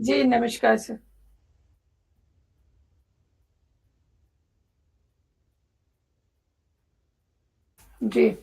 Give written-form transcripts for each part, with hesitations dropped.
जी, नमस्कार sir. Ji.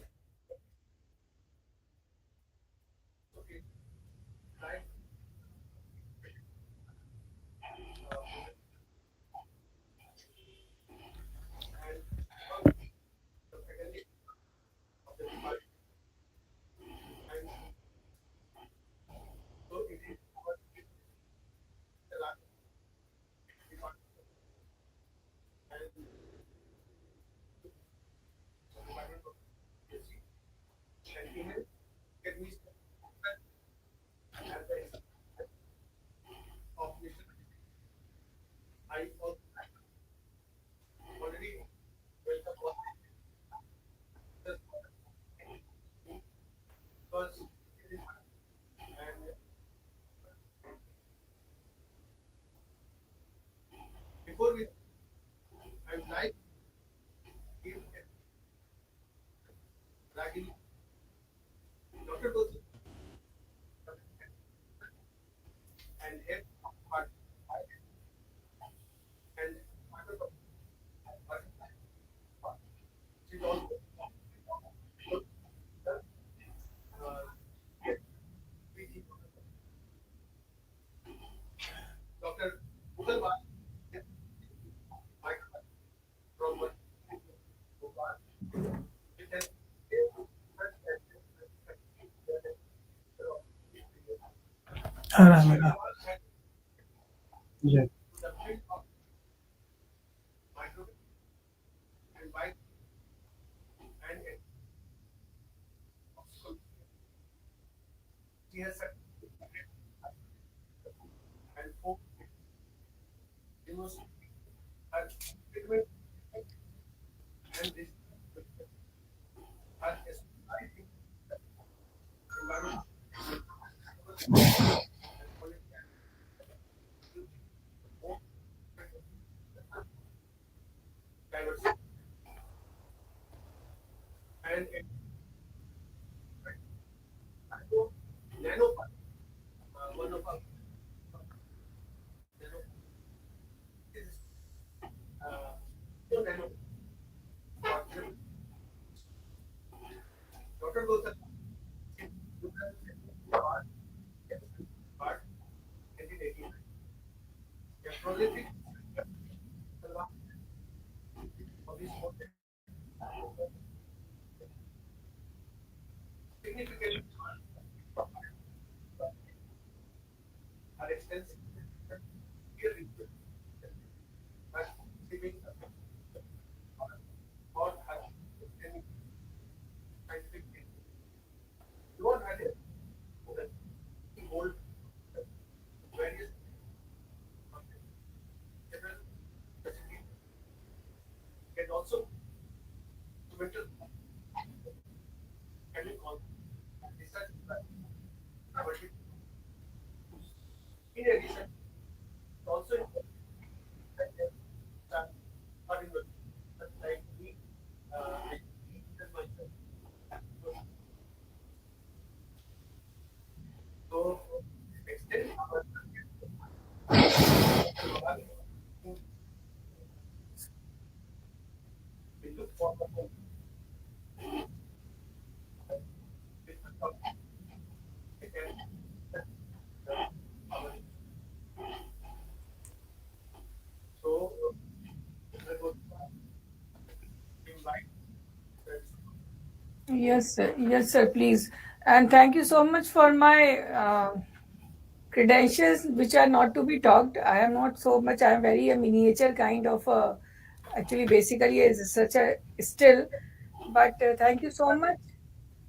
Alhamdulillah. Yeah. Yes, sir. Yes, sir, please. And thank you so much for my credentials, which are not to be talked. I am not so much, I am very a miniature kind of actually, basically, a researcher still. But thank you so much.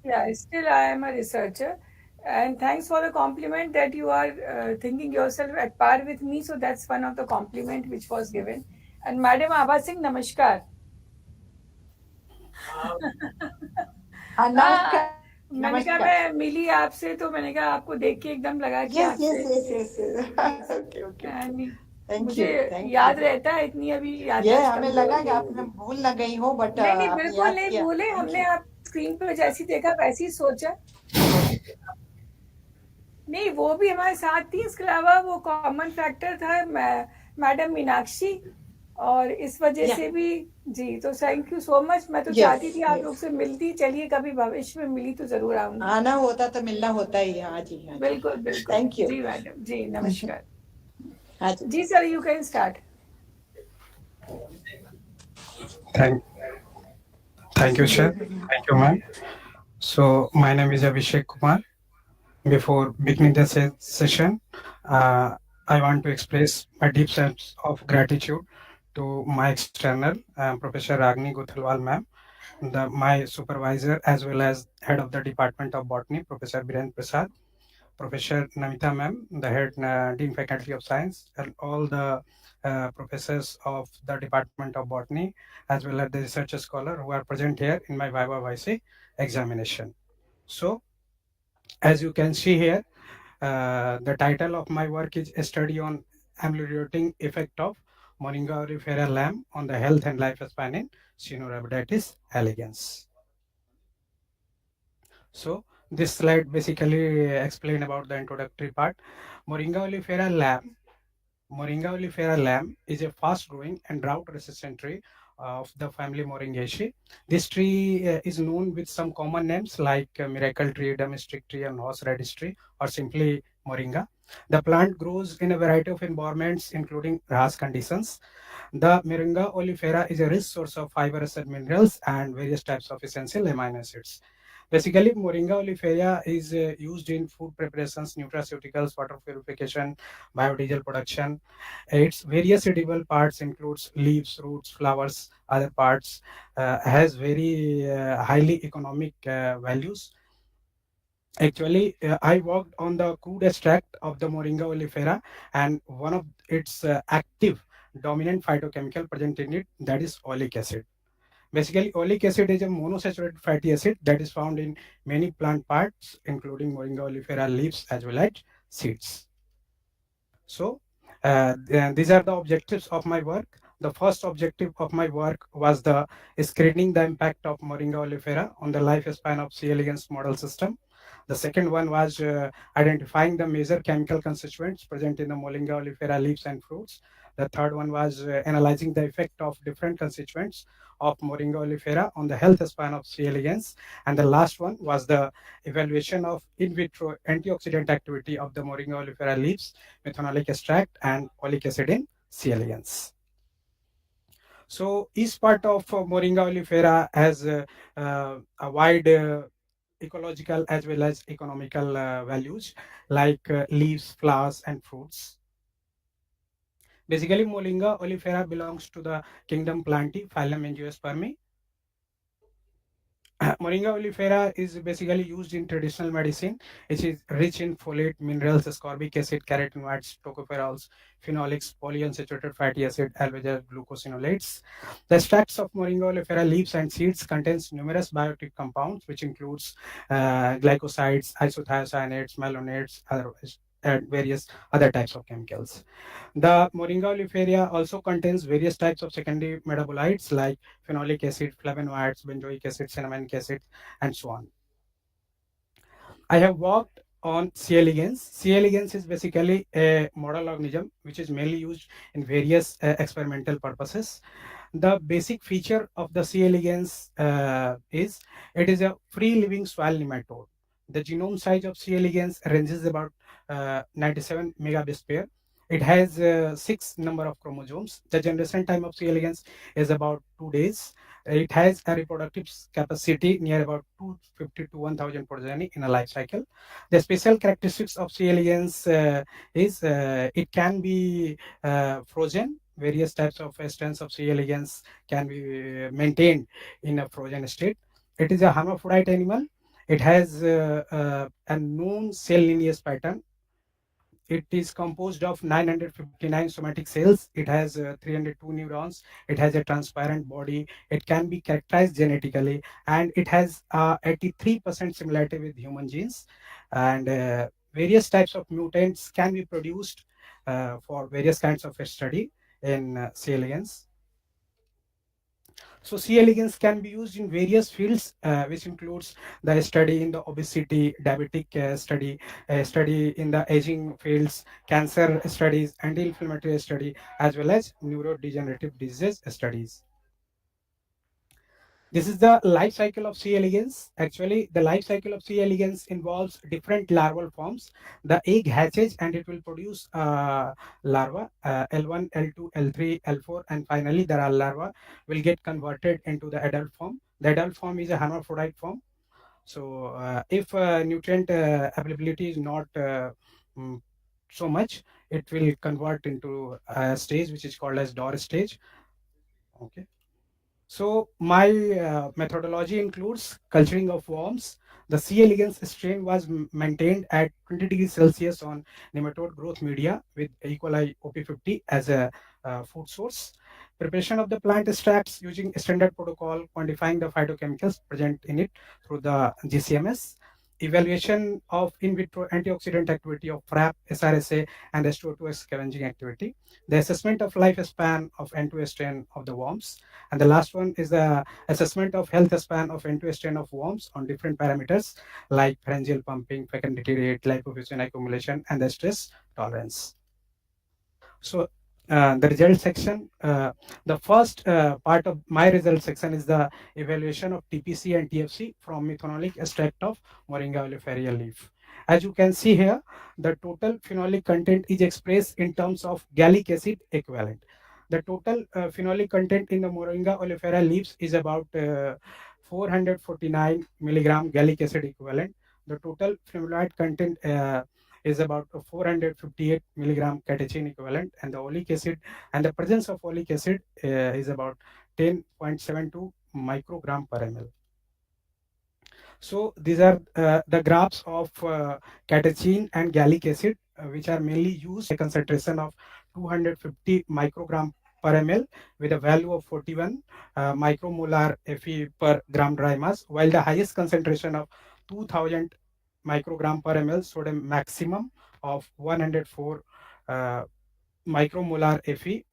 Yeah, still I am a researcher. And thanks for the compliment that you are thinking yourself at par with me. So that's one of the compliment which was given. And Madam Abha Singh, namaskar. हाँ, नमस्कार मैंने कहा नमस्कार मैं मिली आपसे तो मैंने कहा आपको देख के एकदम लगा कि यस आपसे yes yes yes okay okay okay नहीं, थैंक मुझे यू थैंक यू याद रहता है, इतनी अभी ये याददाश्त हमें कमजोर लगा हो कि गई आपने होगी। भूल न गई हो बट नहीं नहीं, आपने बिल्कुल याद नहीं किया भूले, थैंक हमने यू आप स्क्रीन पे जैसी देखा वैसी सोचा। नहीं, वो भी हमारे साथ थी, इसके अलावा वो कॉमन फैक्टर था मैडम मीनाक्षी, और इस वजह Yeah. से भी। जी, तो थैंक यू सो मच। मैं तो चाहती थी Yes. आप लोग Yes. से मिलती, चलिए कभी भविष्य में मिली तो ज़रूर आऊँगी। आना होता तो मिलना होता ही है। हाँ जी, हाँ जी। बिल्कुल, बिल्कुल। Thank you. जी मैडम, जी नमस्कार। हाँ जी। जी sir, you can start. Thank, thank you, sir. Thank you, ma'am. So, my name is Abhishek Kumar. Before beginning the session, uh, I want to express my deep sense of gratitude to my external, Professor Ragni Guthalwal, ma'am, my supervisor as well as head of the Department of Botany, Professor Birendra Prasad, Professor Namita ma'am, the head Dean Faculty of Science, and all the professors of the Department of Botany, as well as the research scholar who are present here in my Viva-Voce examination. So, as you can see here, the title of my work is a study on ameliorating effect of Moringa oleifera lamb on the health and lifespan in Caenorhabditis elegans. So this slide basically explain about the introductory part. Moringa oleifera lamb. Moringa oleifera lamb is a fast-growing and drought-resistant tree of the family Moringaceae. This tree is known with some common names like miracle tree, domestic tree, and horseradish tree, or simply Moringa. The plant grows in a variety of environments, including harsh conditions. The Moringa oleifera is a rich source of fibrous minerals and various types of essential amino acids. Basically, Moringa oleifera is used in food preparations, nutraceuticals, water purification, biodiesel production. Its various edible parts includes leaves, roots, flowers, other parts, has very highly economic values. Actually, I worked on the crude extract of the Moringa oleifera, and one of its active dominant phytochemical present in it, that is oleic acid. Basically, oleic acid is a monosaturated fatty acid that is found in many plant parts, including Moringa oleifera leaves as well as seeds. So, these are the objectives of my work. The first objective of my work was the screening the impact of Moringa oleifera on the lifespan of C. elegans model system. The second one was identifying the major chemical constituents present in the Moringa oleifera leaves and fruits. The third one was analyzing the effect of different constituents of Moringa oleifera on the health span of C. elegans. And the last one was the evaluation of in vitro antioxidant activity of the Moringa oleifera leaves, methanolic extract, and oleic acid in C. elegans. So each part of Moringa oleifera has a wide ecological as well as economical values like leaves, flowers, and fruits. Basically, Moringa oleifera belongs to the kingdom Plantae, phylum Angiospermae. Moringa oleifera is basically used in traditional medicine. It is rich in folate, minerals, ascorbic acid, carotenoids, tocopherols, phenolics, polyunsaturated fatty acid, as well as glucosinolates. The extracts of Moringa oleifera leaves and seeds contains numerous biotic compounds, which includes glycosides, isothiocyanates, malonylates, and various other types of chemicals. The Moringa oleifera also contains various types of secondary metabolites like phenolic acid, flavonoids, benzoic acid, cinnamonic acid, and so on. I have worked on C. elegans. C. elegans is basically a model organism which is mainly used in various experimental purposes. The basic feature of the C. elegans is it is a free living soil nematode. The genome size of C. elegans ranges about 97 megabase pair. It has six number of chromosomes. The generation time of C. elegans is about 2 days. It has a reproductive capacity near about 250 to 1000 progeny in a life cycle. The special characteristics of C. elegans is it can be frozen. Various types of strains of C. elegans can be maintained in a frozen state. It is a hermaphrodite animal. It has a known cell lineage pattern. It is composed of 959 somatic cells. It has 302 neurons. It has a transparent body. It can be characterized genetically, and it has 83% similarity with human genes. And various types of mutants can be produced for various kinds of study in C. elegans. So C. elegans can be used in various fields, which includes the study in the obesity, diabetic study in the aging fields, cancer studies, anti-inflammatory study, as well as neurodegenerative disease studies. This is the life cycle of C. elegans. Actually, the life cycle of C. elegans involves different larval forms. The egg hatches and it will produce larva, L1, L2, L3, L4, and finally the larva will get converted into the adult form. The adult form is a hermaphrodite form. So, if nutrient availability is not mm, so much, it will convert into a stage which is called as Dor stage. Okay. So my methodology includes culturing of worms. The C. elegans strain was maintained at 20 degrees Celsius on nematode growth media with E. coli OP50 as a food source. Preparation of the plant extracts using standard protocol, quantifying the phytochemicals present in it through the GCMS. Evaluation of in vitro antioxidant activity of FRAP, SRSA, and S2O2 scavenging activity. The assessment of lifespan of N2 strain of the worms, and the last one is the assessment of health span of N2 strain of worms on different parameters like pharyngeal pumping, fecundity rate, lipofuscin accumulation, and the stress tolerance. So the result section, the first part of my result section is the evaluation of TPC and TFC from methanolic extract of Moringa oleifera leaf. As you can see here, the total phenolic content is expressed in terms of gallic acid equivalent. The total phenolic content in the Moringa oleifera leaves is about 449 milligram gallic acid equivalent. The total phenolate content is about 458 milligram catechin equivalent, and the oleic acid and the presence of oleic acid is about 10.72 microgram per ml. So these are the graphs of catechin and gallic acid, which are mainly used concentration of 250 microgram per ml with a value of 41 micromolar Fe per gram dry mass, while the highest concentration of 2000 microgram per ml showed a maximum of 104 uh, micromolar Fe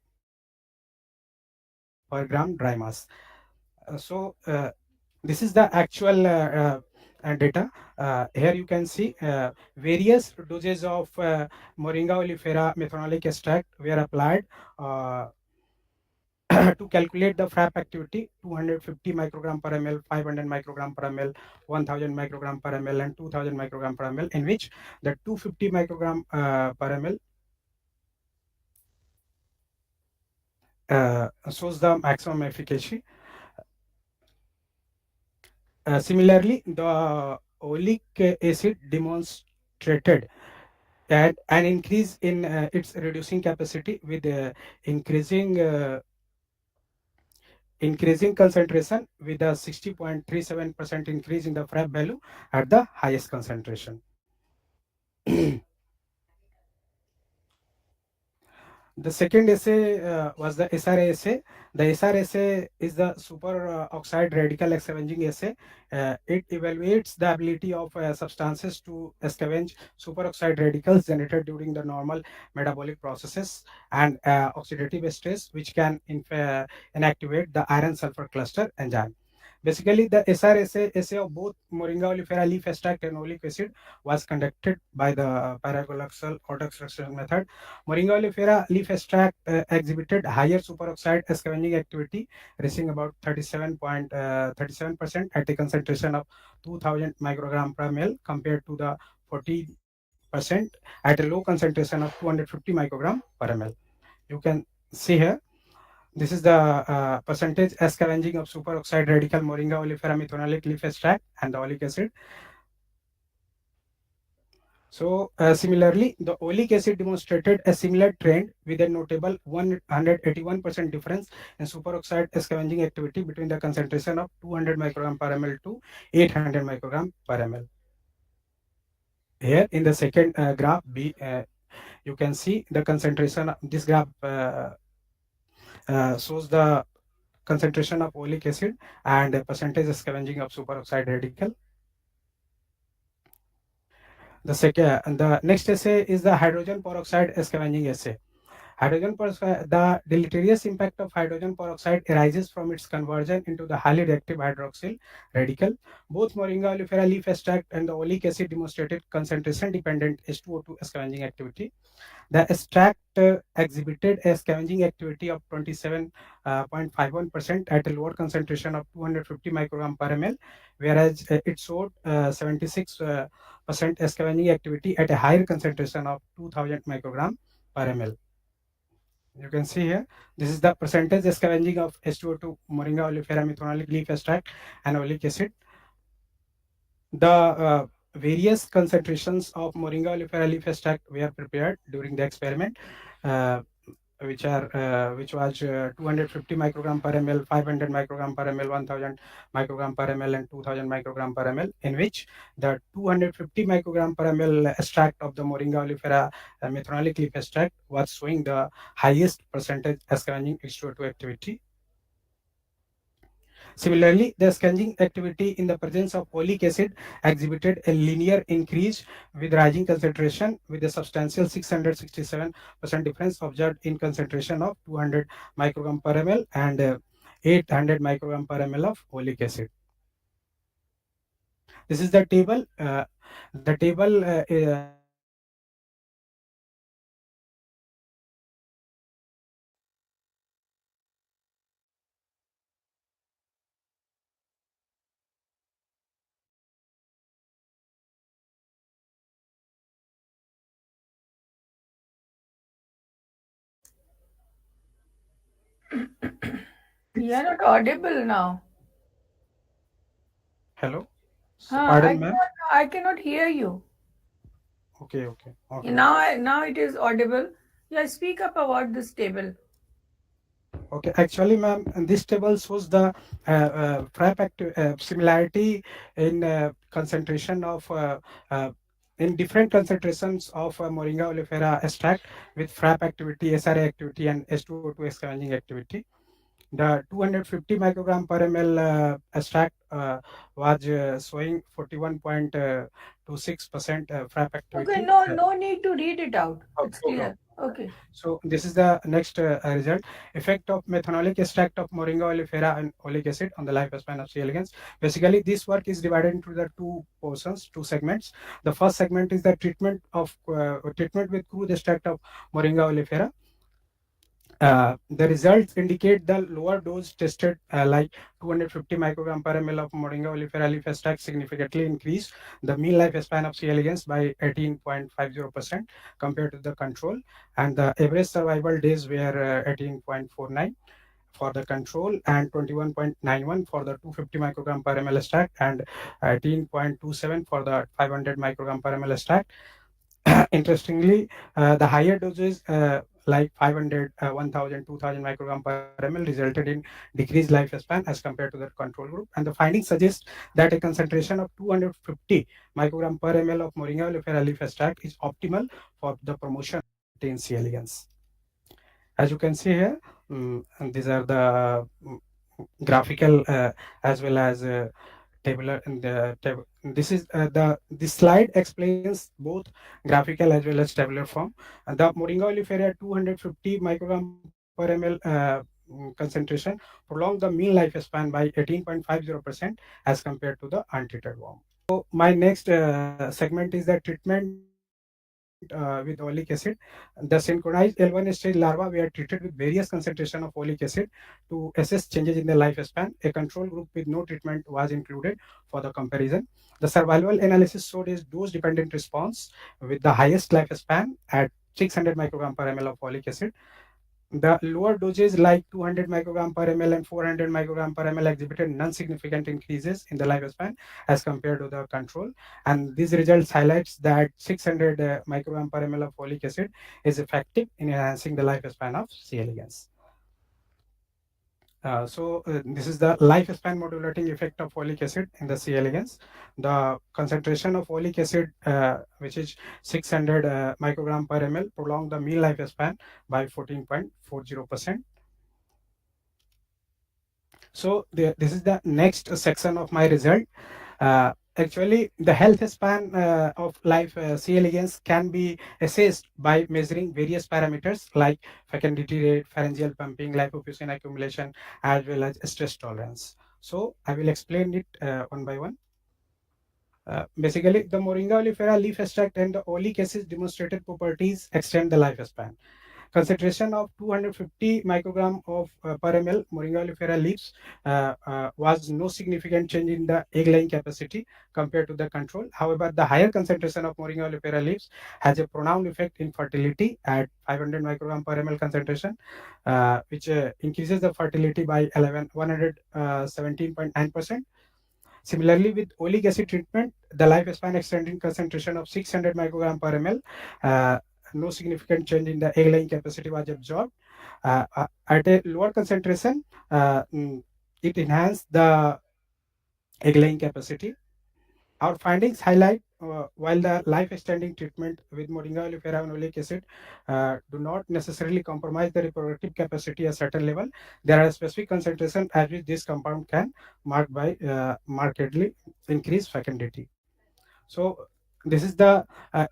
per gram dry mass. So this is the actual data. Here you can see various doses of Moringa oleifera methanolic extract were applied uh, to calculate the FRAP activity: 250 microgram per ml, 500 microgram per ml, 1000 microgram per ml, and 2000 microgram per ml, in which the 250 microgram per ml shows the maximum efficacy. Similarly, the oleic acid demonstrated that an increase in its reducing capacity with increasing concentration, with a 60.37% increase in the FRAP value at the highest concentration. The second essay was the SRA essay. The SRA essay is the super oxide radical scavenging essay. It evaluates the ability of substances to scavenge superoxide radicals generated during the normal metabolic processes and oxidative stress, which can inactivate the iron sulfur cluster enzyme. Basically, the SRSA assay of both Moringa oleifera leaf extract and oleic acid was conducted by the paragalaxal autoextraction method. Moringa oleifera leaf extract exhibited higher superoxide scavenging activity, reaching about 37.37% at a concentration of 2000 microgram per ml compared to the 40% at a low concentration of 250 microgram per ml. You can see here, this is the percentage scavenging of superoxide radical Moringa oleifera methanolic leaf extract and the oleic acid. So similarly, the oleic acid demonstrated a similar trend with a notable 181% difference in superoxide scavenging activity between the concentration of 200 microgram per ml to 800 microgram per ml. Here in the second graph B, you can see the concentration. This graph shows the concentration of oleic acid and percentage scavenging of superoxide radical. The next assay is the hydrogen peroxide scavenging assay. The deleterious impact of hydrogen peroxide arises from its conversion into the highly reactive hydroxyl radical. Both Moringa oleifera leaf extract and the oleic acid demonstrated concentration-dependent H2O2 scavenging activity. The extract exhibited a scavenging activity of 27.51% at a lower concentration of 250 microgram per ml, whereas it showed 76% scavenging activity at a higher concentration of 2000 microgram per ml. You can see here, this is the percentage scavenging of H2O2 Moringa oleifera methanolic leaf extract and oleic acid. The various concentrations of Moringa oleifera leaf extract were prepared during the experiment, uh, which was 250 microgram per ml, 500 microgram per ml, 1000 microgram per ml, and 2000 microgram per ml, in which the 250 microgram per ml extract of the Moringa oleifera methanolic leaf extract was showing the highest percentage scavenging H2O2 activity. Similarly, the scavenging activity in the presence of oleic acid exhibited a linear increase with rising concentration, with a substantial 667% difference observed in concentration of 200 microgram per ml and 800 microgram per ml of oleic acid. This is the table. The table You are not audible now. hello. So, Huh, pardon, ma'am. I cannot hear you. Okay. Now it is audible. Yeah, speak up about this table. Okay, actually, ma'am, and this table shows the similarity in concentration of in different concentrations of Moringa oleifera extract with FRAP activity, SRA activity, and H2O2 scavenging activity. The 250 microgram per ml extract was showing 41.26% FRAP Okay, activity. no need to read it out. It's Okay. clear. Okay. So this is the next result. Effect of methanolic extract of Moringa oleifera and oleic acid on the lifespan of C. elegans. Basically, this work is divided into the two portions, two segments. The first segment is the treatment with crude extract of Moringa oleifera. The results indicate the lower dose tested, like 250 microgram per ml of Moringa oleifera leaf extract, significantly increased the mean lifespan of C. elegans by 18.50% compared to the control, and the average survival days were 18.49 for the control and 21.91 for the 250 microgram per ml extract and 18.27 for the 500 microgram per ml extract. Interestingly, the higher doses like 500, 1000, 2000 microgram per ml resulted in decreased lifespan as compared to the control group. And the findings suggest that a concentration of 250 microgram per ml of Moringa oleifera leaf extract is optimal for the promotion in C. elegans. As you can see here, and these are the graphical as well as tabular in the table. This is this slide explains both graphical as well as tabular form. And the Moringa oleifera 250 microgram per ml concentration prolonged the mean lifespan by 18.50% as compared to the untreated form. So my next segment is the treatment with oleic acid. The synchronized L1 stage larvae were treated with various concentration of oleic acid to assess changes in their lifespan. A control group with no treatment was included for the comparison. The survival analysis showed a dose-dependent response with the highest lifespan at 600 microgram per ml of oleic acid. The lower doses like 200 microgram per ml and 400 microgram per ml exhibited non-significant increases in the lifespan as compared to the control. And these results highlights that 600 microgram per ml of folic acid is effective in enhancing the lifespan of C. elegans. This is the lifespan modulating effect of folic acid in the C. elegans. The concentration of folic acid, which is 600 microgram per ml, prolonged the mean lifespan by 14.40%. So this is the next section of my result. Actually, the health span of life C. elegans can be assessed by measuring various parameters like fecundity rate, pharyngeal pumping, lipofuscin accumulation, as well as stress tolerance. So I will explain it one by one. Basically, the Moringa oleifera leaf extract and the oleic acid demonstrated properties extend the lifespan. Concentration of 250 microgram of per ml Moringa oleifera leaves was no significant change in the egg laying capacity compared to the control. However, the higher concentration of Moringa oleifera leaves has a pronounced effect in fertility at 500 microgram per ml concentration, which increases the fertility by 117.9%. Similarly, with oleic acid treatment, the lifespan extending concentration of 600 microgram per ml, uh, no significant change in the egg laying capacity was observed. At a lower concentration, it enhanced the egg laying capacity. Our findings highlight while the life extending treatment with Moringa oleifera and oleic acid do not necessarily compromise the reproductive capacity at a certain level, there are specific concentrations at which this compound can markedly increase fecundity. So this is the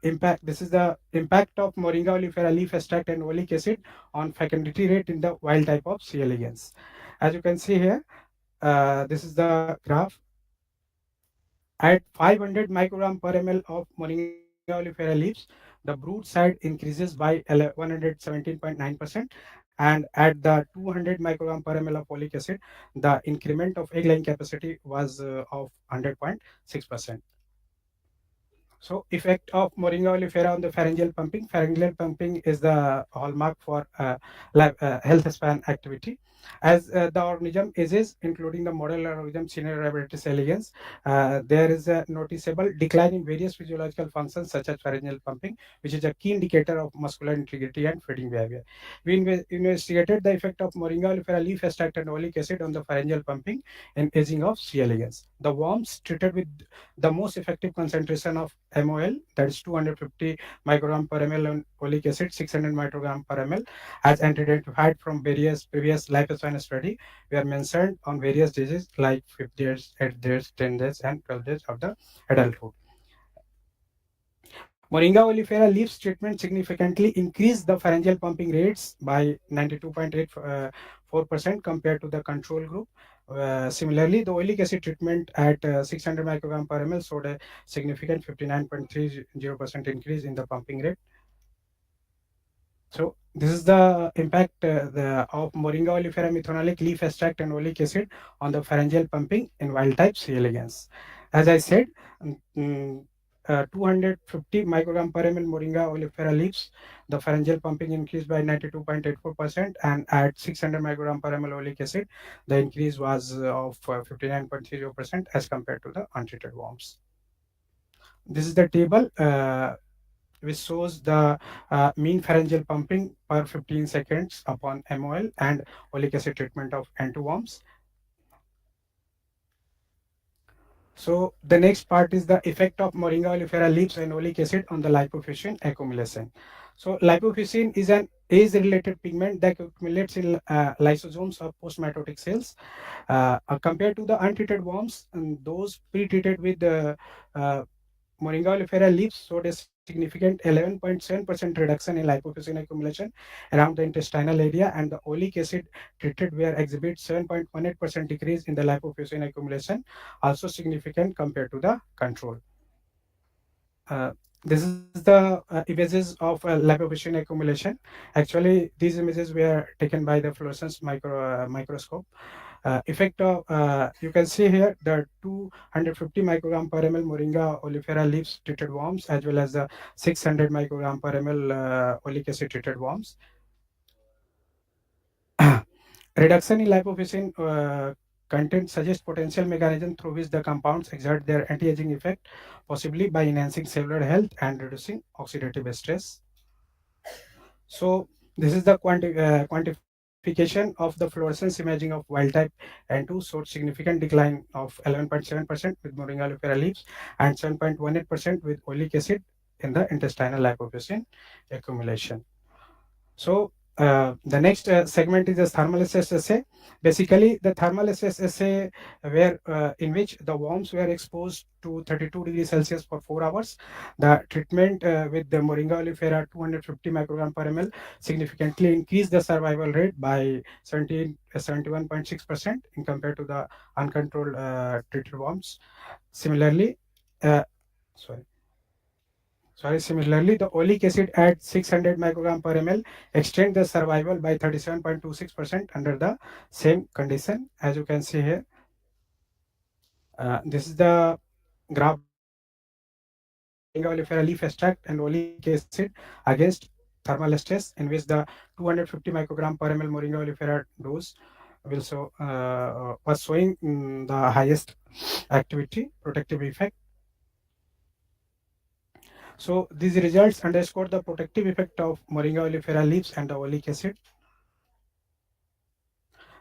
impact. This is the impact of Moringa oleifera leaf extract and oleic acid on fecundity rate in the wild type of C. elegans. As you can see here, this is the graph. At 500 microgram per ml of Moringa oleifera leaves, the brood side increases by 117.9%, and at the 200 microgram per ml of folic acid, the increment of egg laying capacity was of 100.6%. So, effect of Moringa oleifera on the pharyngeal pumping. Pharyngeal pumping is the hallmark for health span activity. As the organism ages, including the model organism Cinerabratus elegans, there is a noticeable decline in various physiological functions such as pharyngeal pumping, which is a key indicator of muscular integrity and feeding behavior. We investigated the effect of Moringa oleifera leaf extract and oleic acid on the pharyngeal pumping and aging of C. elegans. The worms treated with the most effective concentration of MOL, that is 250 microgram per ml, on oleic acid 600 microgram per ml, as identified from various previous lifespan study, were mentioned on various diseases like 50 days, 8 days, 10 days, and 12 days of the adulthood. Moringa oleifera leaves treatment significantly increased the pharyngeal pumping rates by 92.84% compared to the control group. Similarly, the oleic acid treatment at 600 microgram per ml showed a significant 59.30% increase in the pumping rate. So this is the impact of Moringa oleifera methonolic leaf extract and oleic acid on the pharyngeal pumping in wild type C. elegans. As I said, mm, 250 microgram per ml Moringa oleifera leaves, the pharyngeal pumping increased by 92.84%, and at 600 microgram per ml oleic acid, the increase was of 59.30% as compared to the untreated worms. This is the table which shows the mean pharyngeal pumping per 15 seconds upon MOL and oleic acid treatment of N2 worms. So the next part is the effect of Moringa oleifera leaves and oleic acid on the lipofuscin accumulation. So lipofuscin is an age-related pigment that accumulates in lysosomes of postmitotic cells. Compared to the untreated worms, and those pre-treated with uh, Moringa oleifera leaves showed a significant 11.7% reduction in lipofuscin accumulation around the intestinal area, and the oleic acid treated were exhibit 7.18% decrease in the lipofuscin accumulation, also significant compared to the control. This is the images of lipofuscin accumulation. Actually, these images were taken by the fluorescence microscope. Effect of you can see here the 250 microgram per ml Moringa oleifera leaves treated worms, as well as the 600 microgram per ml oleic acid treated worms. Reduction in lipofuscin content suggests potential mechanism through which the compounds exert their anti-aging effect, possibly by enhancing cellular health and reducing oxidative stress. So this is the quantification of the fluorescence imaging of wild type N2 showed significant decline of 11.7% with Moringa oleifera leaves and 7.18% with oleic acid in the intestinal lipofuscin accumulation. So The next segment is the thermal stress assay. Basically, the thermal stress assay where in which the worms were exposed to 32 degrees Celsius for 4 hours. The treatment with the Moringa oleifera 250 microgram per ml significantly increased the survival rate by 71.6% in compared to the uncontrolled treated worms. Similarly, uh, sorry. Similarly, the oleic acid at 600 microgram per ml extend the survival by 37.26% under the same condition. As you can see here, this is the graph demonstrating the effect of Moringa oleifera leaf extract and oleic acid against thermal stress, in which the 250 microgram per ml Moringa oleifera dose will was showing the highest activity protective effect. So these results underscore the protective effect of Moringa oleifera leaves and the oleic acid.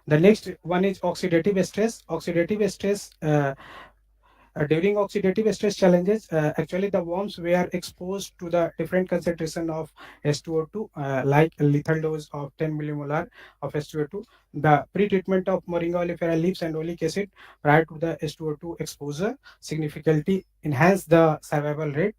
The next one is oxidative stress. Oxidative stress during oxidative stress challenges, actually the worms were exposed to the different concentration of S2O2, like a lethal dose of 10 millimolar of S2O2. The pre-treatment of Moringa oleifera leaves and oleic acid prior to the S2O2 exposure significantly enhanced the survival rate.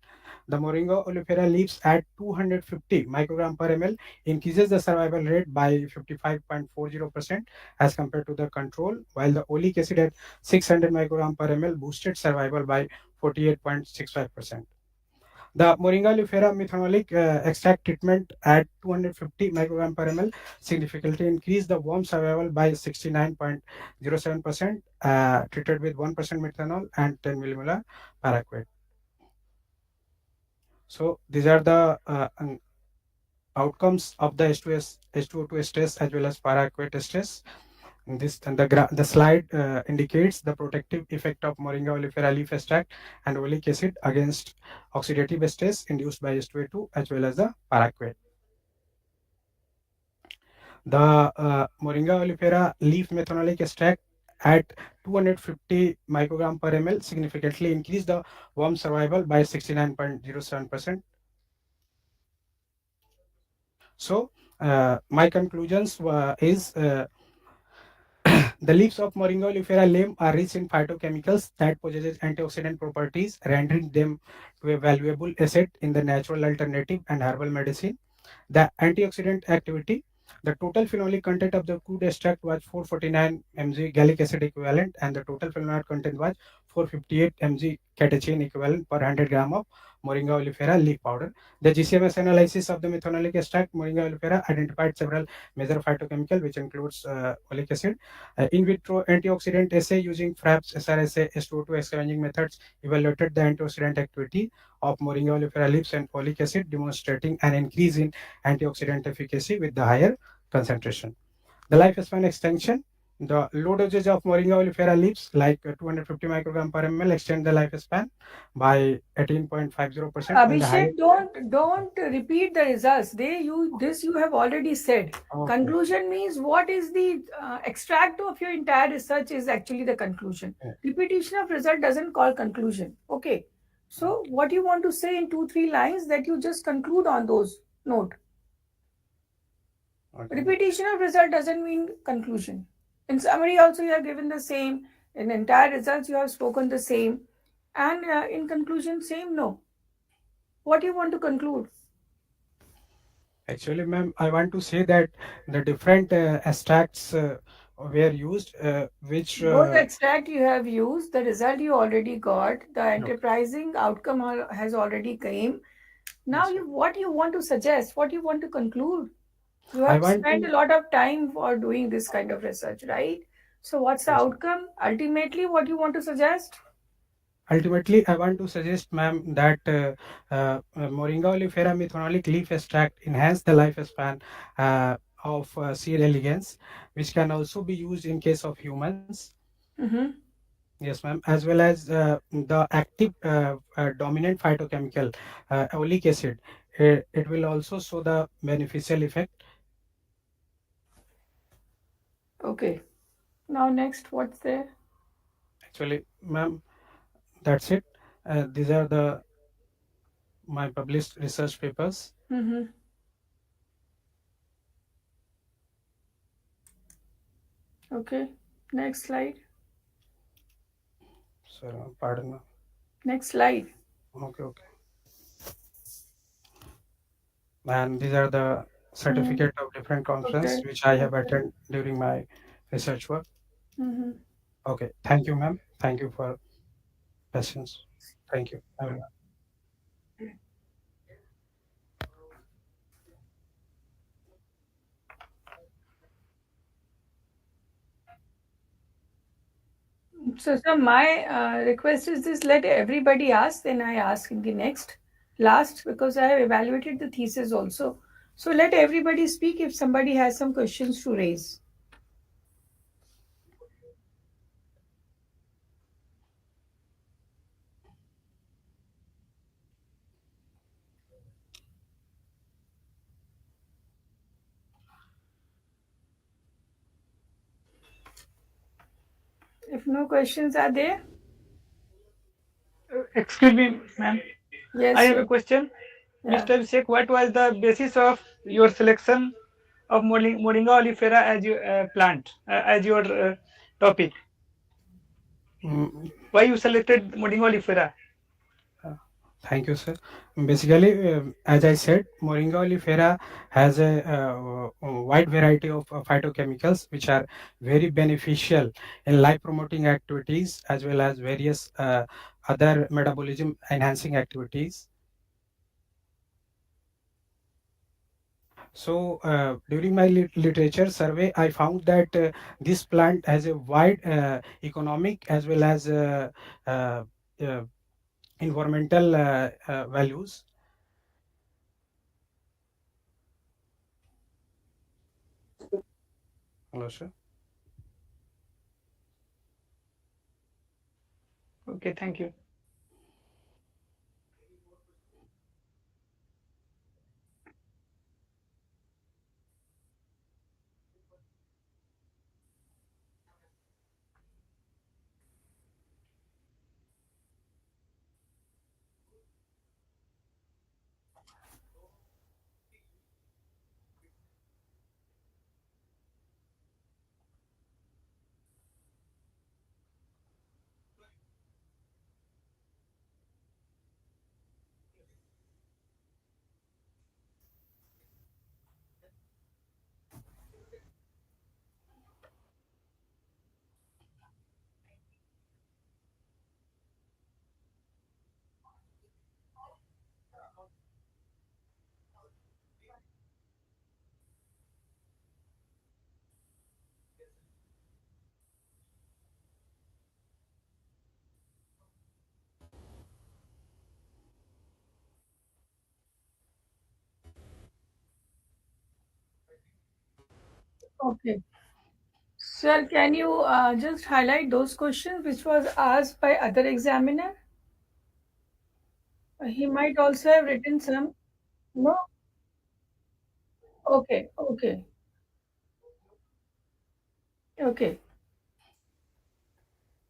The Moringa oleifera leaves at 250 microgram per ml increases the survival rate by 55.40% as compared to the control, while the oleic acid at 600 microgram per ml boosted survival by 48.65%. The Moringa oleifera methanolic extract treatment at 250 microgram per ml significantly increased the worm survival by 69.07%, treated with 1% methanol and 10 millimolar paraquat. So these are the outcomes of the H2O2 stress as well as paraquat stress. This and the slide indicates the protective effect of Moringa oleifera leaf extract and oleic acid against oxidative stress induced by H2O2 as well as the paraquat. The Moringa oleifera leaf methanolic extract at 250 microgram per ml significantly increased the worm survival by 69.07%. So my conclusions is the leaves of Moringa oleifera limb are rich in phytochemicals that possess antioxidant properties, rendering them to a valuable asset in the natural alternative and herbal medicine. The antioxidant activity, the total phenolic content of the crude extract was 449 mg gallic acid equivalent, and the total phenolic content was 458 mg catechin equivalent per 100 gram of Moringa oleifera leaf powder. The GCMS analysis of the methanolic extract Moringa oleifera identified several major phytochemicals, which includes oleic acid. In vitro antioxidant assay using FRAPS, SRSA, S2O2 scavenging methods evaluated the antioxidant activity of Moringa oleifera leaves and oleic acid, demonstrating an increase in antioxidant efficacy with the higher concentration. The lifespan extension. The low dosage of Moringa oleifera leaves, like 250 microgram per ml, extend the lifespan by 18.50%, while the higher. Abhishek, don't repeat the results. You have already said. Okay. Conclusion means what is the extract of your entire research is actually the conclusion. Repetition of result doesn't call conclusion. Okay. So what you want to say in 2 3 lines that you just conclude on those note. Okay. Repetition of result doesn't mean conclusion. In summary, also you have given the same. In entire results, you have spoken the same, and in conclusion, same. No. What do you want to conclude? Actually, ma'am, I want to say that the different extracts were used, which Those extract you have used, the result you already got, the okay. enterprising outcome has already came. Now, Yes, ma'am. what you want to suggest, what you want to conclude? You I have want spent a to lot of time for doing this kind of research, right? So, what's the yes, ma'am. outcome? Ultimately, what you want to suggest? Ultimately, I want to suggest, ma'am, that Moringa oleifera methanolic leaf extract enhance the lifespan of C. elegans, which can also be used in case of humans. Mm-hmm. Yes, ma'am, as well as the active dominant phytochemical oleic acid. It will also show the beneficial effect. Okay. Now, next, what's there? Actually, ma'am, that's it. These are the my published research papers. Mm-hmm. Okay. Next slide. Sir, pardon me. Next slide. Okay, okay. And these are the Hmm. certificate of different conference Okay. which I have Okay. attended during my research work. Hmm. Okay, thank you, ma'am. Thank you for patience. Thank you. Everyone. So, sir, my request is this: let everybody ask, then I ask in the next last, because I have evaluated the thesis also. So let everybody speak if somebody has some questions to raise. If no questions are there, Excuse me, ma'am. I yes, have a yes, question. yeah. Mr. Abhishek, what was the basis of your selection of Moringa oleifera as your plant, as your topic? Mm, Why you selected Moringa oleifera? uh, Thank you, sir. Basically, as I said, Moringa oleifera has a wide variety of phytochemicals which are very beneficial in life promoting activities as well as various other metabolism enhancing activities. So, during my literature survey, I found that this plant has a wide economic as well as uh, uh, environmental values. Hello, sir. Okay, thank you. Okay. Sir, can you just highlight those questions which was asked by other examiner? He might also have written some. No? Okay, okay, okay.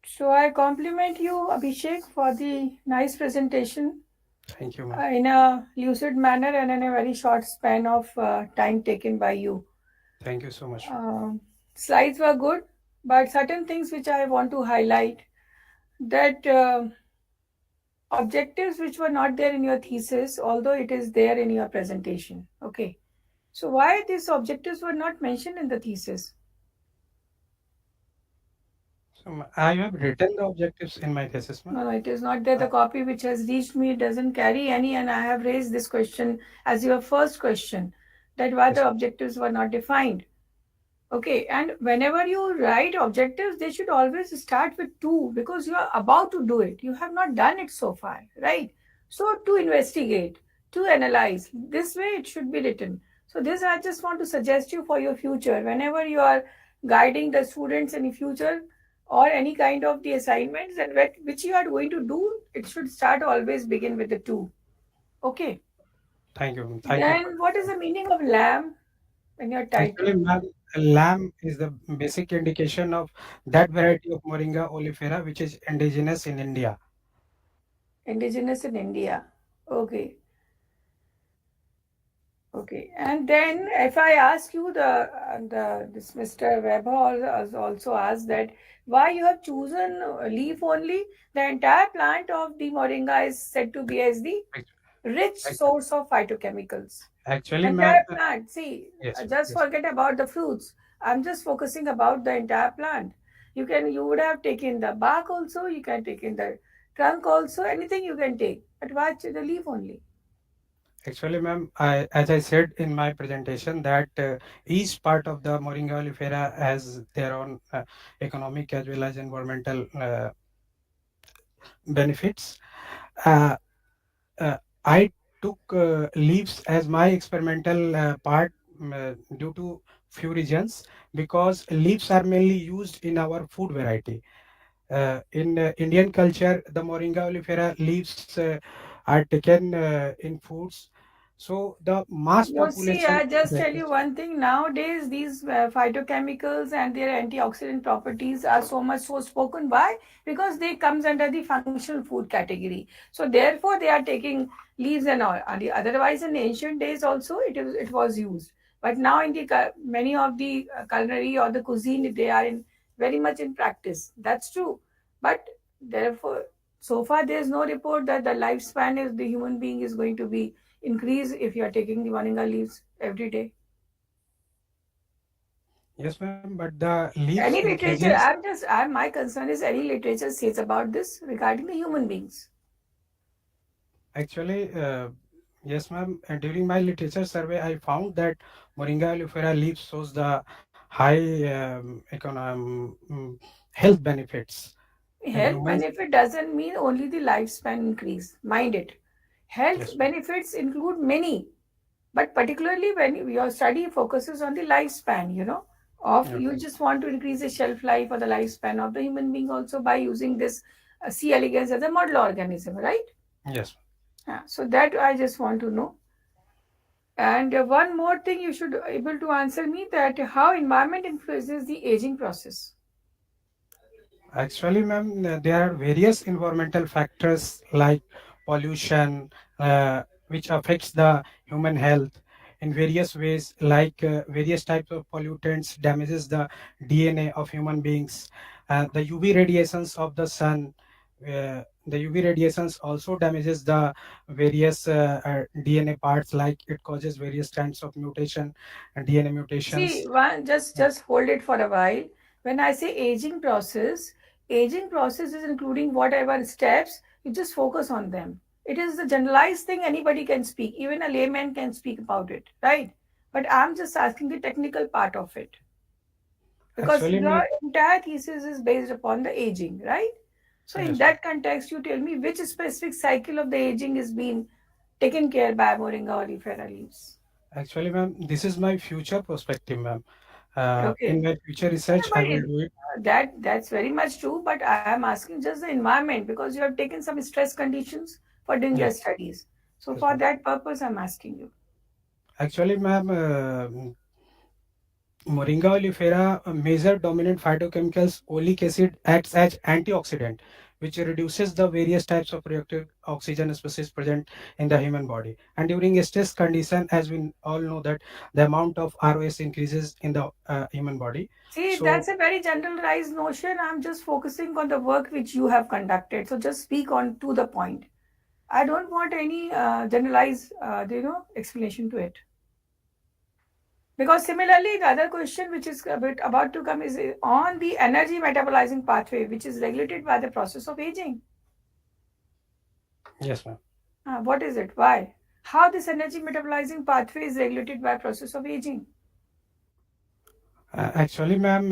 So I compliment you, Abhishek, for the nice presentation Thank you, ma'am. in a lucid manner and in a very short span of time taken by you. Thank you so much. Um, Slides were good, but certain things which I want to highlight, that objectives which were not there in your thesis, although it is there in your presentation. Okay. So why these objectives were not mentioned in the thesis? So, I have written the objectives in my thesis, ma'am. No, no, it is not there. The Uh, copy which has reached me doesn't carry any, and I have raised this question as your first question, that why yes, the objectives were not defined. Okay, and whenever you write objectives, they should always start with two, because you are about to do it. You have not done it so far, right? So, to investigate, to analyze, this way it should be written. So, this I just want to suggest you for your future. Whenever you are guiding the students in the future or any kind of the assignments and which you are going to do, it should start always begin with the two. Okay. thank you, ma'am. Thank you for Then, what is the meaning of lamb in your title? actually, ma'am. Lamb is the basic indication of that variety of Moringa oleifera which is indigenous in India. Indigenous in India. Okay. Okay, and then if I ask you the this Mr. Weber has also asked that why you have chosen leaf only. The entire plant of the moringa is said to be as the Act- rich act- source of phytochemicals. Actually, ma'am, Entire plant. See, yes, just yes. forget about the fruits. I'm just focusing about the entire plant. You would have taken the bark also. You can take in the trunk also. Anything you can take. But why the leaf only? Actually, ma'am, as I said in my presentation, that each part of the Moringa oleifera has their own economic as well as environmental benefits. Uh, I took leaves as my experimental part due to few reasons, because leaves are mainly used in our food variety. In Indian culture, the Moringa oleifera leaves are taken in foods. So the mass You see, population I just tell you digest. one thing. Nowadays, these phytochemicals and their antioxidant properties are so much so spoken. Why? Because they comes under the functional food category. So therefore, they are taking leaves and all. Otherwise, in ancient days also, it was used. But now in the many of the culinary or the cuisine, they are in very much in practice. That's true. But therefore, so far there is no report that the lifespan is the human being is going to be increase if you are taking the moringa leaves every day. Yes, ma'am, but the leaves Any literature, increases. my concern is any literature says about this regarding the human beings. Actually, yes, ma'am. During my literature survey, I found that Moringa oleifera leaves shows the high health benefits in Health humans. benefit doesn't mean only the lifespan increase. Mind it. Health Yes, ma'am. benefits include many, but particularly when your study focuses on the lifespan, of you Okay. just want to increase the shelf life or the lifespan of the human being also by using this C. elegans as a model organism, right? Yes. So that I just want to know. And one more thing you should able to answer me that how environment influences the aging process. Actually, ma'am, there are various environmental factors like pollution, which affects the human health in various ways, like various types of pollutants damages the DNA of human beings. The UV radiations of the sun, the UV radiations also damages the various DNA parts, like it causes various kinds of mutation and DNA See, mutations. one just hold it for a while. When I say aging process is including whatever steps, you just focus on them. It is the generalized thing anybody can speak, even a layman can speak about it, right? But I'm just asking the technical part of it. Because Actually, your ma'am, entire thesis is based upon the aging, right? So in yes, ma'am. that context, you tell me which specific cycle of the aging is being taken care by Moringa oleifera leaves. Actually, ma'am, this is my future perspective, ma'am. In Okay. my future Yeah, research, but I will do it. that's very much true. But I am asking just the environment because you have taken some stress conditions for doing your Yes, studies. So yes, for ma'am. that purpose, I'm asking you. Actually, ma'am, Moringa oleifera, major dominant phytochemicals, oleic acid acts as antioxidant, which reduces the various types of reactive oxygen species present in the human body. And during a stress condition, as we all know that the amount of ROS increases in the human body. See, So that's a very generalized notion. I'm just focusing on the work which you have conducted. So just speak on to the point. I don't want any generalized, explanation to it. Because similarly, the other question which is a bit about to come is on the energy metabolizing pathway, which is regulated by the process of aging. yes, ma'am. What is it? Why? How this energy metabolizing pathway is regulated by process of aging? Actually, ma'am,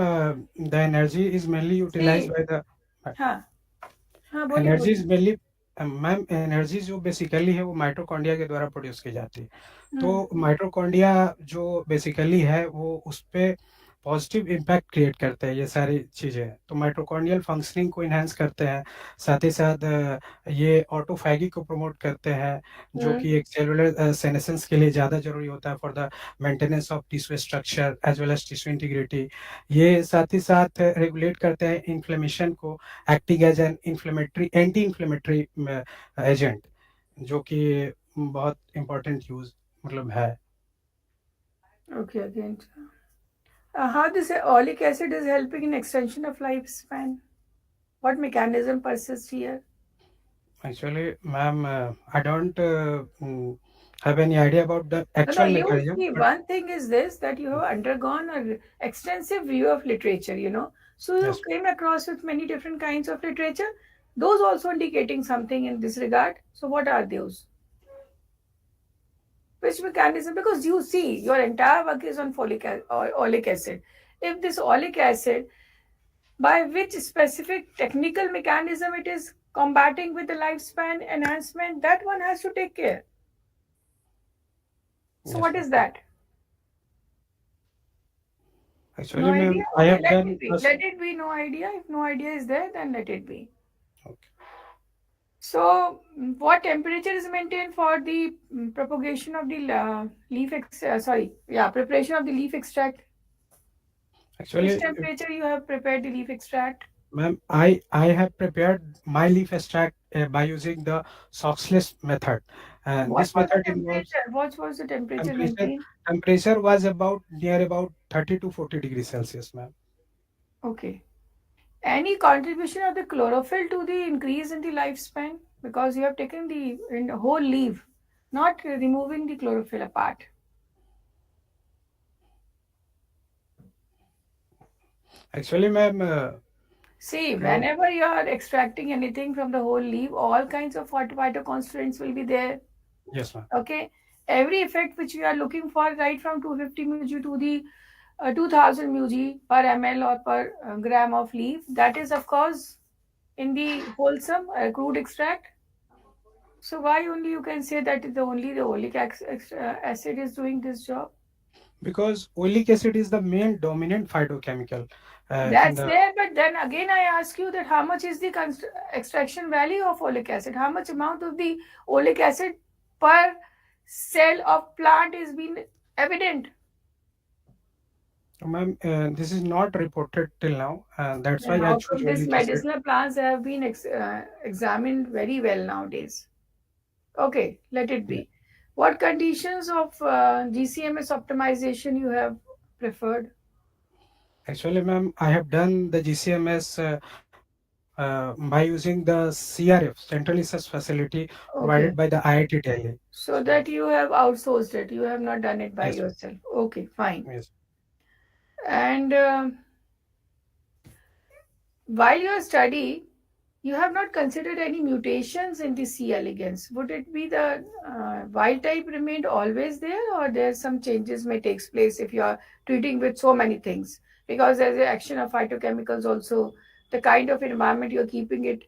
the energy is mainly utilized See, by the हाँ हाँ बोलिए energy बोलिए is mainly ma'am energy जो basically है वो mitochondria के द्वारा produce की जाती है। तो हम्म माइटोकॉन्ड्रिया जो बेसिकली है वो उस पे पॉजिटिव इम्पैक्ट क्रिएट करते हैं ये सारी चीज़ें। तो माइटोकॉन्ड्रियल फंक्शनिंग को एनहांस करते हैं, साथ ही साथ ये ऑटोफैगी को प्रमोट करते हैं, जो हम्म कि एक सेलुलर सेनेसेंस के लिए ज़्यादा ज़रूरी होता है for the maintenance of tissue structure as well as tissue integrity. ये साथ ही साथ रेगुलेट करते हैं इन्फ्लेमेशन को, acting as an inflammatory anti inflammatory agent, जो कि बहुत इम्पोर्टेंट यूज मतलब है। Okay, again. How this oleic acid is helping in extension of lifespan? What mechanism persists here? Actually, ma'am, I don't have any idea about the No, no, actual you mechanism, see, but one thing is this that you have undergone an extensive view of literature, you know. So you yes, came across with many different kinds of literature, those also indicating something in this regard. So what are those? Which mechanism? Because you see, your entire work is on oleic acid. If this oleic acid, by which specific technical mechanism it is combating with the lifespan enhancement, that one has to take care. So yes, what ma'am. is that? No Actually, idea? ma'am, I Okay, have let it done be. a Let it be no idea. If no idea is there, then let it be. okay. So, what temperature is maintained for the propagation of the preparation of the leaf extract? Which Actually, temperature you have prepared the leaf extract? ma'am, I have prepared my leaf extract by using the Soxless method, and What this was the method involves temperature? What was the temperature temperature. maintained? Temperature was about near about 30 to 40 degrees Celsius, ma'am. Okay. Any contribution of the chlorophyll to the increase in the lifespan? Because you have taken the in whole leaf, not removing the chlorophyll apart. Actually, ma'am, See, chlor whenever you are extracting anything from the whole leaf, all kinds of phytoconstituents will be there. yes, ma'am. Okay. Every effect which we are looking for, right from 250 mg to the 2000 mg per ml or per gram of leaf, that is, of course, in the wholesome crude extract. So why only you can say that only the acid is doing this job? Because oleic acid is the main dominant phytochemical in That's the. there, but then again I ask you that how much is the extraction value of oleic acid? How much amount of the oleic acid per cell of plant is being evident? Ma'am, this is not reported till now, and that's Then why I how choose come these oleic acid. medicinal plants have been examined very well nowadays? Okay, let it Yeah. be. What conditions of GCMS optimization you have preferred? Actually, ma'am, I have done the GCMS by using the CRF, Central Research Facility, provided by the Okay, IIT Delhi. so that you have outsourced it. You have not done it by Yes, ma'am. yourself. Okay, fine. Yes. And while you study, you have not considered any mutations in the C. elegans. Would it be the wild type remained always there, or there some changes may take place if you are treating with so many things? Because there's the action of phytochemicals also, the kind of environment you're keeping it.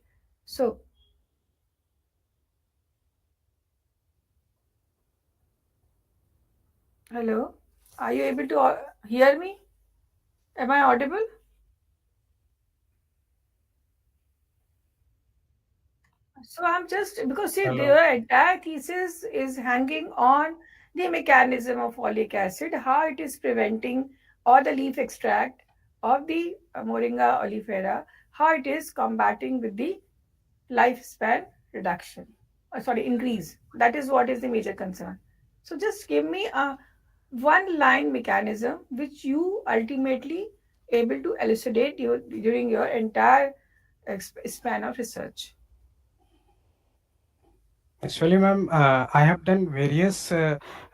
So, hello, are you able to hear me? Am I audible? So I'm just because see Hello. their entire thesis is hanging on the mechanism of folic acid, how it is preventing or the leaf extract of the Moringa oleifera, how it is combating with the lifespan reduction. Sorry, increase. That is what is the major concern. So just give me a one line mechanism which you ultimately able to elucidate during your entire span of research. Actually, ma'am, I have done various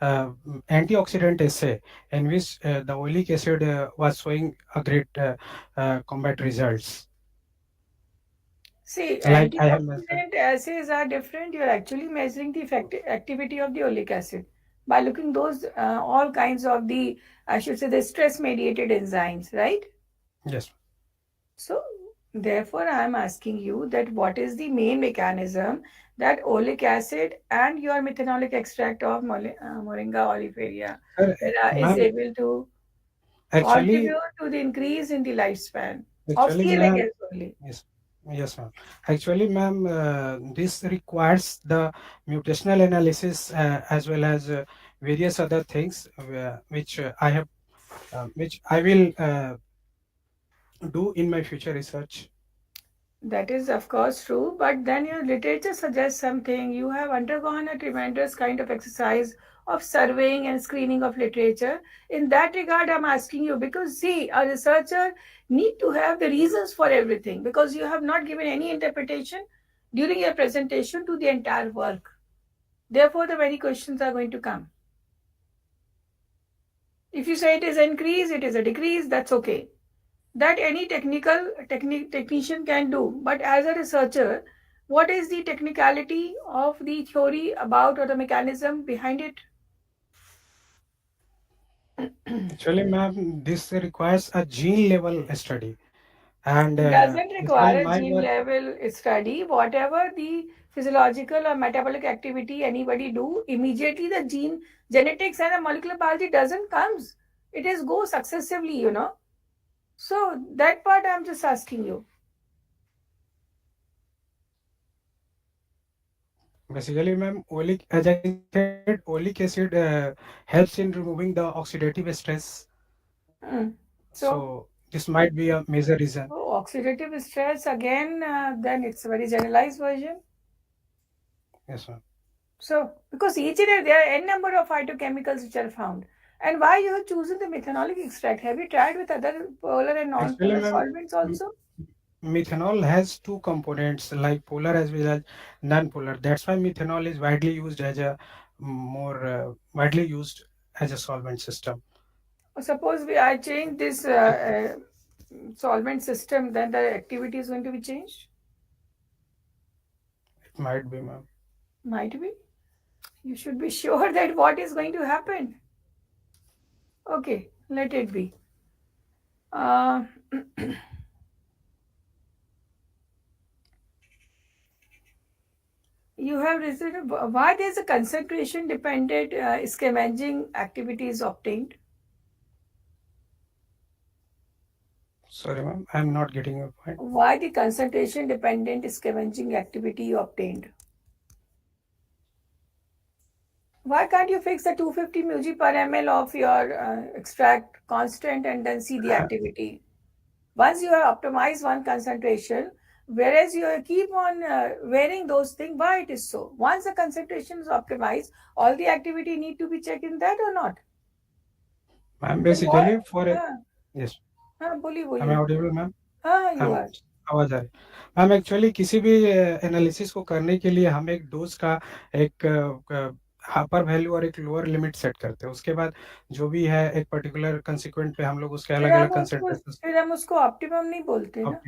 antioxidant essay in which the oleic acid was showing a great combat results. See, Like I have mentioned. antioxidant assays are different. You're actually measuring the effective activity of the oleic acid by looking those all kinds of the, I should say, the stress-mediated enzymes, right? Yes. So, therefore, I am asking you that what is the main mechanism that oleic acid and your methanolic extract of Moringa oleifera Sir, is ma'am, able to actually, contribute to the increase in the lifespan of actually, C. ma'am, elegans only. yes, yes, ma'am. Actually, ma'am, this requires the mutational analysis as well as various other things which I will do in my future research. That is, of course, true, but then your literature suggests something. You have undergone a tremendous kind of exercise of surveying and screening of literature. In that regard, I'm asking you because see, a researcher need to have the reasons for everything because you have not given any interpretation during your presentation to the entire work. Therefore, the many questions are going to come. If you say it is increase, it is a decrease, that's okay. That any technician can do. But as a researcher, what is the technicality of the theory about or the mechanism behind it? Actually, ma'am, this requires a gene level study, and It doesn't basically require a my gene work. level study. Whatever the physiological or metabolic activity anybody do, immediately the gene genetics and the molecular biology doesn't comes. It is go successively. So that part I'm just asking you. Basically, ma'am, oleic, as I said, oleic acid helps in removing the oxidative stress. Mm. So So this might be a major reason. oxidative stress again, then it's a very generalized version. Yes, ma'am. So, because each year there are n number of phytochemicals which are found. And why you have chosen the methanolic extract? Have you tried with other polar and Actually, non-polar ma'am, solvents m- also? methanol has two components, like polar as well as non-polar. That's why methanol is widely used as a more widely used as a solvent system. Suppose I change this solvent system, then the activity is going to be changed? It might be, ma'am. Might be. You should be sure that what is going to happen. Okay, let it be. Uh, you have received why there's a concentration dependent scavenging activity is obtained. Sorry, ma'am, I'm not getting your point. Why the concentration dependent scavenging activity you obtained? Why can't you fix the 250 mg per ml of your extract constant and then see the activity? Once you have optimized one concentration, whereas you keep on varying those things, why it is so? Once the concentration is optimized, all the activity need to be checked in that or not? Ma'am, Then what? basically for a, हाँ yes, हाँ बोलिए am I बोलिए audible, ma'am? हाँ you हम are. आवाज आ रही ma'am. Actually किसी भी एनालिसिस को करने के लिए हम एक डोज का एक अपर वैल्यू और एक लोअर लिमिट सेट करते हैं। उसके बाद जो भी है एक पर्टिकुलर कंसिक्वेंट पे हम लोग उसके अलग अलग कंसेंट्रेशन फिर हम उसको ऑप्टिमम नहीं बोलते ना।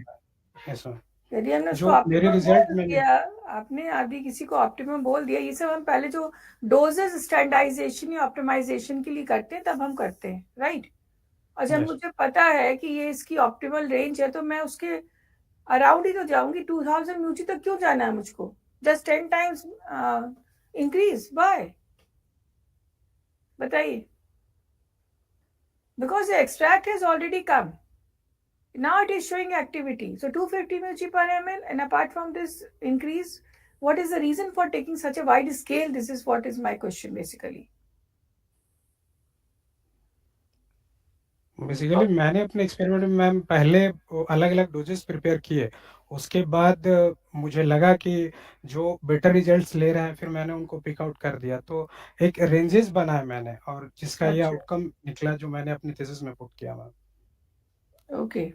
Yes ma'am. यदि हमने उसको जो मेरे ऑप्टिमम रिजल्ट बोल मैंने दिया, आपने अभी किसी को ऑप्टिमम बोल दिया, ये सब हम पहले जो डोजेस स्टैंडर्डाइजेशन या ऑप्टिमाइजेशन के लिए करते हैं तब हम करते हैं, राइट। और जब यस मुझे पता है कि ये इसकी ऑप्टिमल रेंज है तो मैं उसके अराउंड ही तो जाऊंगी। 2000 म्यूची तक क्यों जाना है मुझको? जस्ट 10 टाइम्स इंक्रीज बाय, बताइए। Because the extract has already come, now it is showing activity. So 250 mg per ml, and apart from this increase, what is the reason for taking such a wide scale? This is what is my question basically. Basically मैंने अपने experiment में ma'am पहले अलग अलग doses prepare किए। उसके बाद मुझे लगा कि जो बेटर रिजल्ट्स ले रहे हैं फिर मैंने उनको पिक आउट कर दिया। तो एक रेंजेस बनाए मैंने और जिसका ये अच्छा, आउटकम निकला जो मैंने अपनी थीसिस में पुट किया ma'am. okay.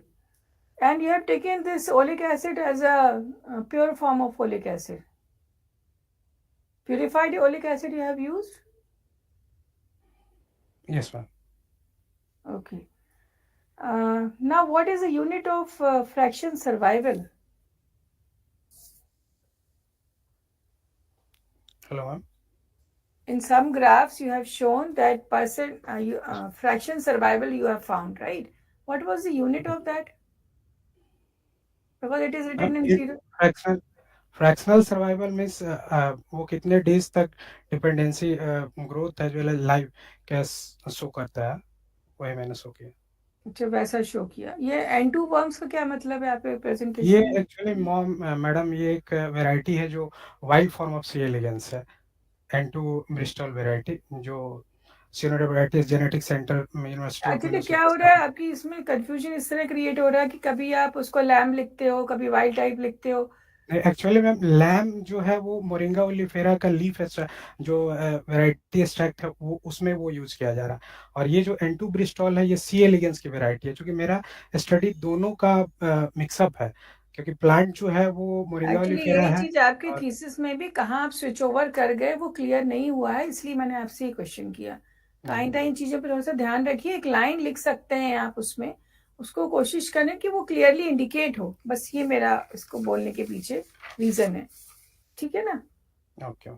And you have taken this oleic acid as a pure form of folic acid. Purified oleic acid you have used? Yes ma'am. Okay. Now, what is the unit of fraction survival? Hello ma'am. In some graphs, you have shown that fraction survival you have found, right? What was the unit of that? Because it is ma'am written in एक zero. Fractional fractional survival means वो कितने days तक dependency growth as well as life case show करता है, वही मैंने show किया। अच्छा, वैसा शो किया। ये N2 वर्म्स का क्या मतलब है आपके ये प्रेजेंटेशन में? एक्चुअली मैडम ये एक वैरायटी है जो wild form of C elegans है। N2 ब्रिस्टल वैरायटी जो Caenorhabditis genetic center university of actually क्या हो रहा है मिनेसोटा। आपकी इसमें कंफ्यूजन इस तरह क्रिएट हो रहा है कि कभी आप उसको लैम्ब लिखते हो, कभी वाइल्ड टाइप लिखते हो। एक्चुअली मैम लैम जो है वो मोरिंगा ओलिफेरा का लीफ जो वैरायटी एक्सट्रैक्ट है वो उसमें वो यूज किया जा रहा है। और ये जो एंटू ब्रिस्टॉल है ये सी एलिगेंस की वैरायटी है, क्योंकि मेरा स्टडी दोनों का मिक्सअप है, क्योंकि प्लांट जो है वो मोरिंगा एक्चुअली ओलिफेरा यही है। चीज आपके और थीसिस में भी कहाँ आप स्विच ओवर कर गए वो क्लियर नहीं हुआ है, इसलिए मैंने आपसे ये क्वेश्चन किया। तो आइंदा इन चीजों पर थोड़ा सा ध्यान रखिए। एक लाइन लिख सकते हैं आप उसमें, उसको कोशिश करें कि वो क्लियरली इंडिकेट हो, बस ये मेरा इसको बोलने के पीछे रीजन है, ठीक है ना। Okay,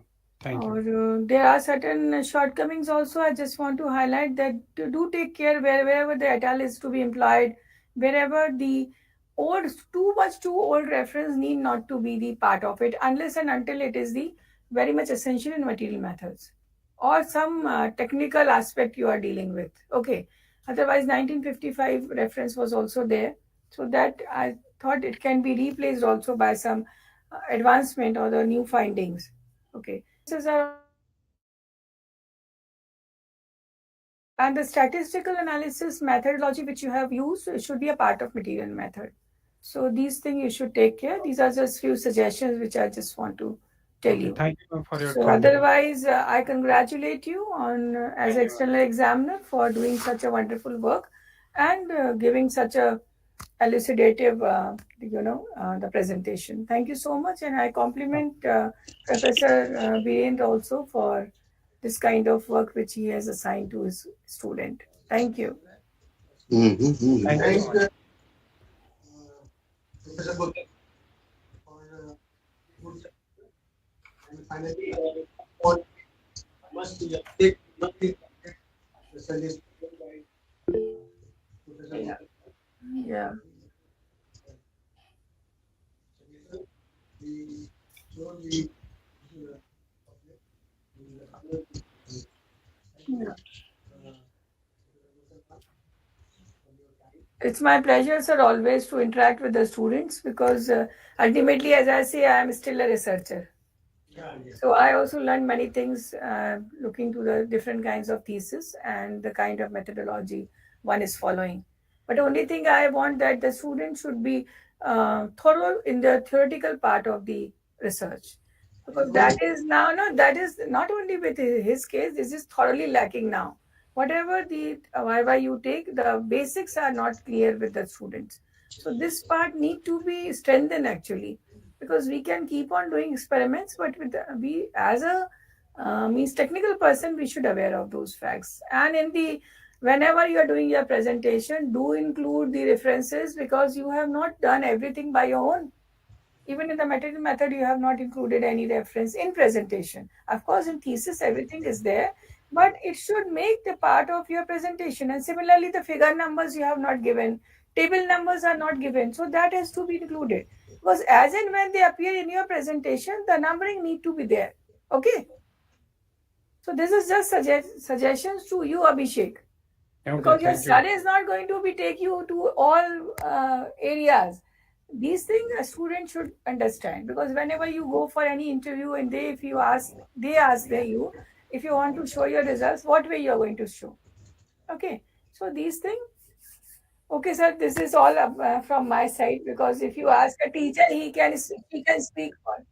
thank you. और there are certain shortcomings also. I just want to highlight that do take care wherever the etal is to be employed, wherever the old, too old reference need not to be the part of it unless and until it is the very much essential in material methods or some technical aspect you are dealing with. Okay. Otherwise, 1955 reference was also there, so that I thought it can be replaced also by some advancement or the new findings. Okay. And the statistical analysis methodology which you have used should be a part of material method. So these things you should take care. These are just few suggestions which I just want to tell Okay, you. thank you for your So kind. otherwise, I congratulate you on as external examiner for doing such a wonderful work and giving such a elucidative, the presentation. Thank you so much, and I compliment Professor Birendra also for this kind of work which he has assigned to his student. Thank you. Thank you so much. Yeah. Yeah. Yeah. It's my pleasure, sir, always to interact with the students because ultimately, as I say, I am still a researcher. So I also learned many things looking to the different kinds of thesis and the kind of methodology one is following. But only thing I want that the student should be thorough in the theoretical part of the research, because that is now no, that is not only with his case. This is thoroughly lacking now. Whatever the whatever you take, the basics are not clear with the students. So this part need to be strengthened actually, because we can keep on doing experiments, but with we as a means technical person, we should aware of those facts. And in the whenever you are doing your presentation, do include the references, because you have not done everything by your own. Even in the material method, you have not included any reference in presentation. Of course, in thesis, everything is there, but it should make the part of your presentation. And similarly, the figure numbers you have not given, table numbers are not given, so that has to be included. Because as and when they appear in your presentation, the numbering need to be there. Okay. So this is just suggestions to you, Abhishek, Okay, because your thank you. study is not going to be take you to all areas. These things a student should understand, because whenever you go for any interview and they ask you if you want to show your results, what way you are going to show. Okay, so these things. Okay, sir, this is all from my side, because if you ask a teacher, he can speak for.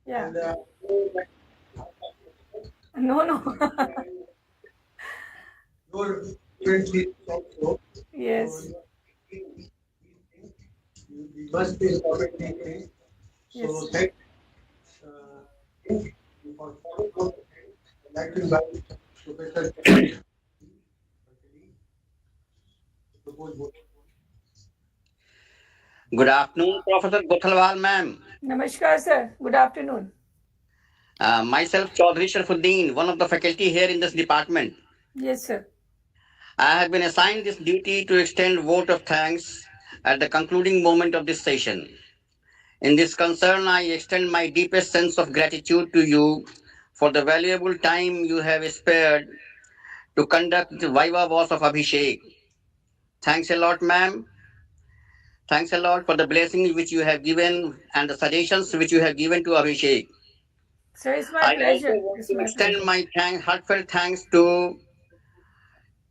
Yeah. No, no. Yes. Yes. Good afternoon, Professor Gothalwal, ma'am. Namaskar, sir. Good afternoon. Myself, Chaudhary Sharafuddin, one of the faculty here in this department. Yes, sir. I have been assigned this duty to extend vote of thanks at the concluding moment of this session. In this concern, I extend my deepest sense of gratitude to you for the valuable time you have spared to conduct the Viva-Voce of Abhishek. Thanks a lot, ma'am. Thanks a lot for the blessings which you have given and the suggestions which you have given to Abhishek. Sir, it's my I also pleasure. want It's to my extend pleasure. my heartfelt thanks to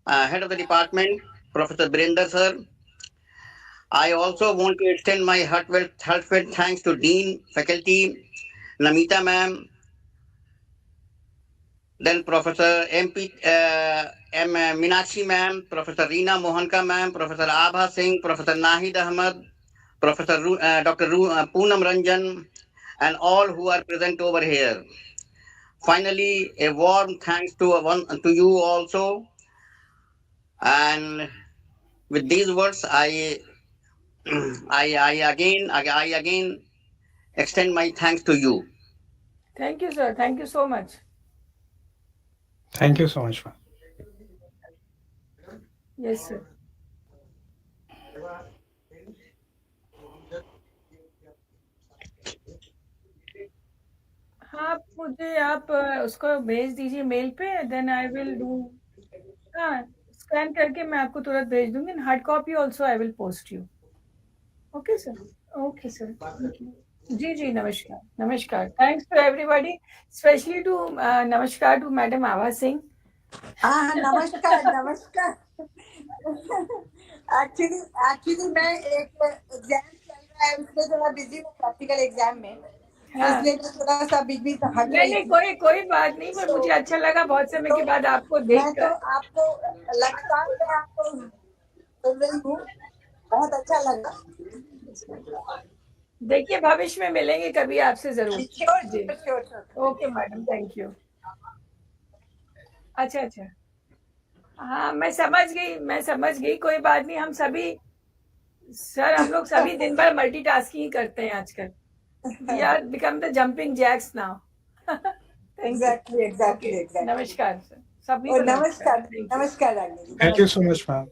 head of the department, Professor Birendra sir. I also want to extend my heartfelt thanks to Dean, faculty, Namita ma'am, then Professor MP, Meenakshi ma'am, Professor Reena Mohanka ma'am, Professor Abha Singh, Professor Nahid Ahmad, Professor Dr. Poonam Ranjan, and all who are present over here. Finally, a warm thanks to you also. And with these words, I again extend my thanks to you. Thank you, sir. Thank you so much. Thank you so much, ma'am. Yes, sir. हाँ, मुझे आप उसको भेज दीजिए mail पे, then I will do. हाँ, scan करके मैं आपको तुरंत भेज दूंगी। Hard copy also I will post you. Okay sir. Okay sir, thank you. जी जी, नमस्कार। नमस्कार, thanks to everybody, specially to नमस्कार टू मैडम आभा सिंह। हाँ, नमस्कार नमस्कार। एक्चुअली मैं एक एग्जाम चल रहा है, उसमें थोड़ा बिजी हूँ प्रैक्टिकल एग्जाम में, हाँ, इसलिए मैं थोड़ा सा बीच बीच में हट नहीं रही नहीं, थी। कोई बात नहीं, पर मुझे अच्छा लगा बहुत समय के बाद आपको मैं तो देखकर। आपको लगातार मैं आपको सुन रही हूँ, बहुत अच्छा लगा। देखिए, भविष्य में मिलेंगे कभी आपसे जरूर। श्योर जी, sure sure sure. Okay madam, thank you. अच्छा अच्छा, हाँ मैं समझ गई, कोई बात नहीं। हम सभी सर, हम लोग सभी दिन भर मल्टीटास्किंग ही करते हैं आजकल। We are become the jumping jacks now. Thank you. Exactly okay, exactly exactly. नमस्कार सर, सभी और को नमस्कार। नमस्कार थैंक यू। नमस्कार रागिनी जी, Thank you नमस्कार। so much, ma'am.